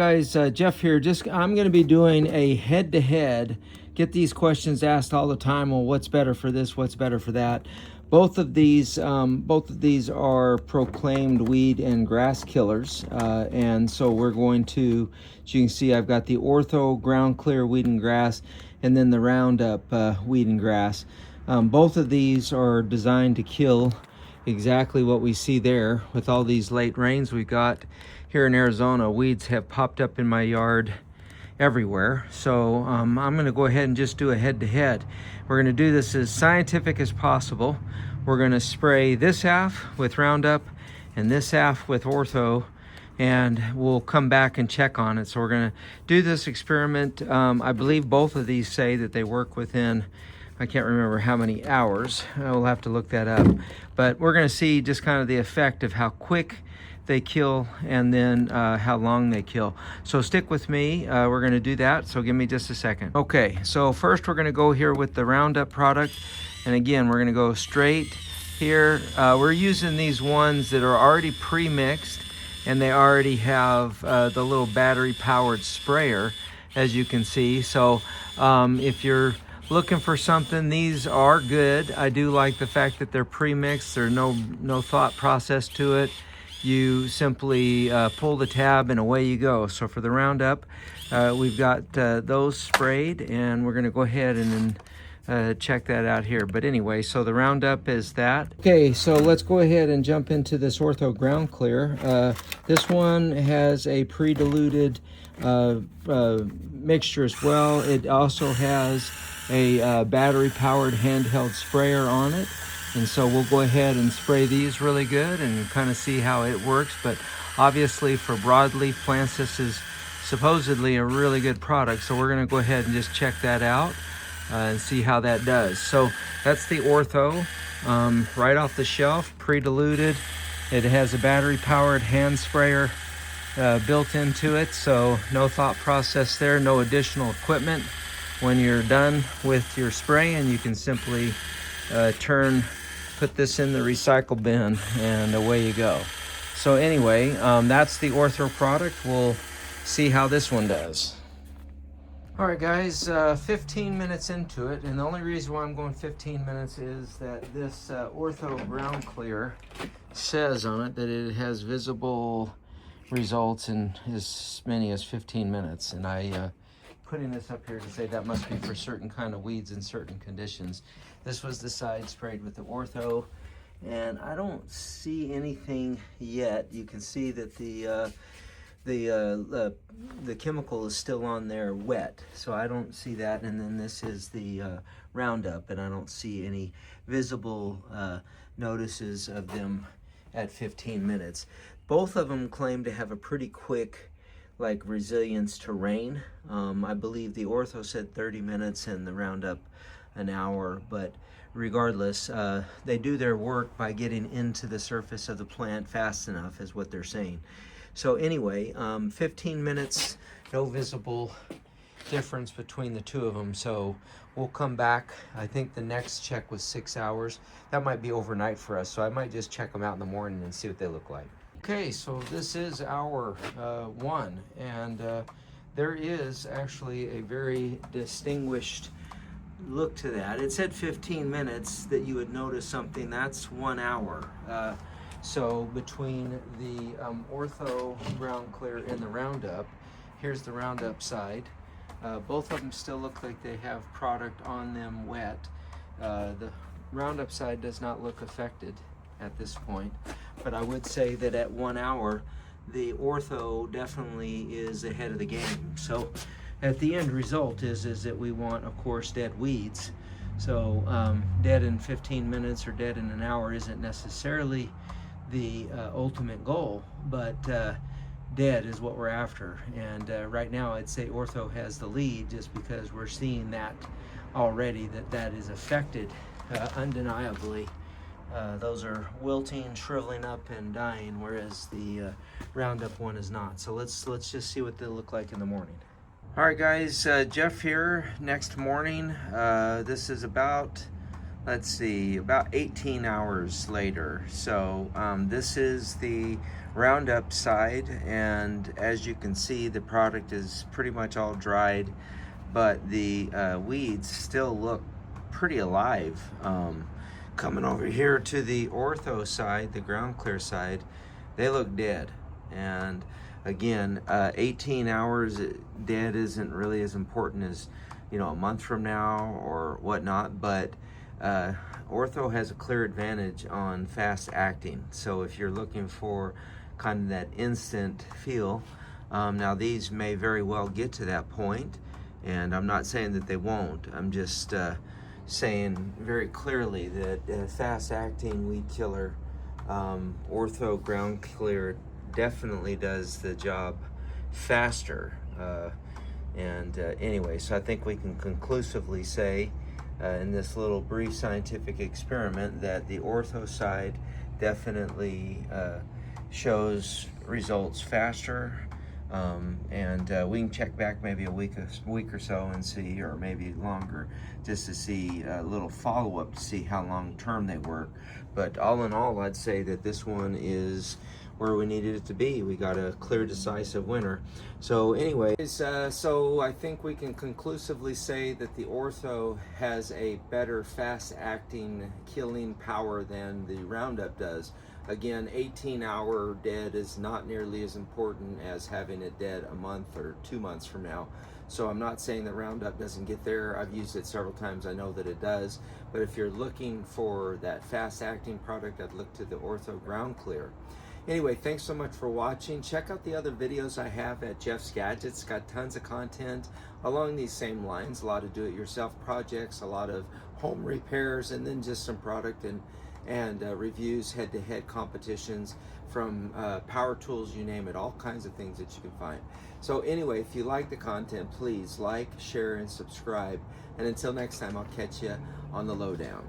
Guys, Jeff here. I'm going to be doing a head-to-head. Get these questions asked all the time. Well, what's better for this? What's better for that? Both of these are proclaimed weed and grass killers, and so we're going to, as you can see, I've got the Ortho GroundClear weed and grass, and then the Roundup weed and grass. Both of these are designed to kill exactly what we see there. With all these late rains we got here in Arizona, weeds have popped up in my yard everywhere. So I'm going to go ahead and just do a head-to-head. We're going to do this as scientific as possible. We're going to spray this half with Roundup and this half with Ortho, and we'll come back and check on it. So we're going to do this experiment. I believe both of these say that they work within, I can't remember how many hours. We'll have to look that up. But we're going to see just kind of the effect of how quick they kill and then how long they kill. So stick with me. We're going to do that. So give me just a second. Okay, so first we're going to go here with the Roundup product. And again, we're going to go straight here. We're using these ones that are already pre-mixed, and they already have the little battery-powered sprayer, as you can see. So if you're looking for something, these are good. I do like the fact that they're pre-mixed. There's no thought process to it. You simply pull the tab and away you go. So for the Roundup, we've got those sprayed, and we're going to go ahead and then check that out here. But anyway, so the Roundup is that. Okay, so let's go ahead and jump into this Ortho GroundClear. This one has a pre-diluted mixture as well. It also has a battery-powered handheld sprayer on it. And so we'll go ahead and spray these really good and kind of see how it works. But obviously for broadleaf plants, this is supposedly a really good product. So we're going to go ahead and just check that out and see how that does. So that's the Ortho, right off the shelf, pre-diluted. It has a battery-powered hand sprayer built into it. So no thought process there, no additional equipment. When you're done with your spraying, you can simply put this in the recycle bin, and away you go. So anyway, that's the Ortho product. We'll see how this one does. All right, guys, 15 minutes into it, and the only reason why I'm going 15 minutes is that this Ortho GroundClear says on it that it has visible results in as many as 15 minutes, and I putting this up here to say that must be for certain kind of weeds in certain conditions. This was the side sprayed with the Ortho, and I don't see anything yet. You can see that the chemical is still on there wet, so I don't see that. And then this is the Roundup, and I don't see any visible notices of them at 15 minutes. Both of them claim to have a pretty quick resilience to rain. I believe the Ortho said 30 minutes and the Roundup an hour, but regardless, they do their work by getting into the surface of the plant fast enough, is what they're saying. So anyway, 15 minutes, no visible difference between the two of them. So we'll come back. I think the next check was 6 hours. That might be overnight for us, so I might just check them out in the morning and see what they look like. Okay, so this is hour one, and there is actually a very distinguished look to that. It said 15 minutes that you would notice something. That's 1 hour. So between the Ortho GroundClear and the Roundup, here's the Roundup side. Both of them still look like they have product on them wet. The Roundup side does not look affected at this point, but I would say that at 1 hour, the Ortho definitely is ahead of the game. So at the end result is that we want, of course, dead weeds. So dead in 15 minutes or dead in an hour isn't necessarily the ultimate goal, but dead is what we're after. And right now I'd say Ortho has the lead, just because we're seeing that already, that is affected undeniably. Those are wilting, shriveling up, and dying, whereas the Roundup one is not. So let's just see what they look like in the morning. All right, guys, Jeff here. Next morning, this is about, let's see, about 18 hours later. So this is the Roundup side, and as you can see, the product is pretty much all dried, but the weeds still look pretty alive. Coming over here to the Ortho side, the GroundClear side, they look dead. And again, 18 hours dead isn't really as important as, you know, a month from now or whatnot, but Ortho has a clear advantage on fast acting. So if you're looking for kind of that instant feel, now these may very well get to that point, and I'm not saying that they won't. I'm just saying very clearly that fast acting weed killer, Ortho GroundClear definitely does the job faster. Anyway, so I think we can conclusively say in this little brief scientific experiment that the Ortho side definitely shows results faster. We can check back maybe a week or so and see, or maybe longer, just to see a little follow-up to see how long term they work. But all in all, I'd say that this one is where we needed it to be. We got a clear, decisive winner. So anyways, so I think we can conclusively say that the Ortho has a better fast-acting killing power than the Roundup does. Again, 18-hour dead is not nearly as important as having it dead a month or 2 months from now. So I'm not saying that Roundup doesn't get there. I've used it several times. I know that it does. But if you're looking for that fast-acting product, I'd look to the Ortho GroundClear. Anyway, thanks so much for watching. Check out the other videos I have at Jeff's Gadgets. Got tons of content along these same lines. A lot of do-it-yourself projects, a lot of home repairs, and then just some product and reviews, head-to-head competitions from power tools, you name it, all kinds of things that you can find. So anyway, if you like the content, please like, share, and subscribe. And until next time, I'll catch you on the lowdown.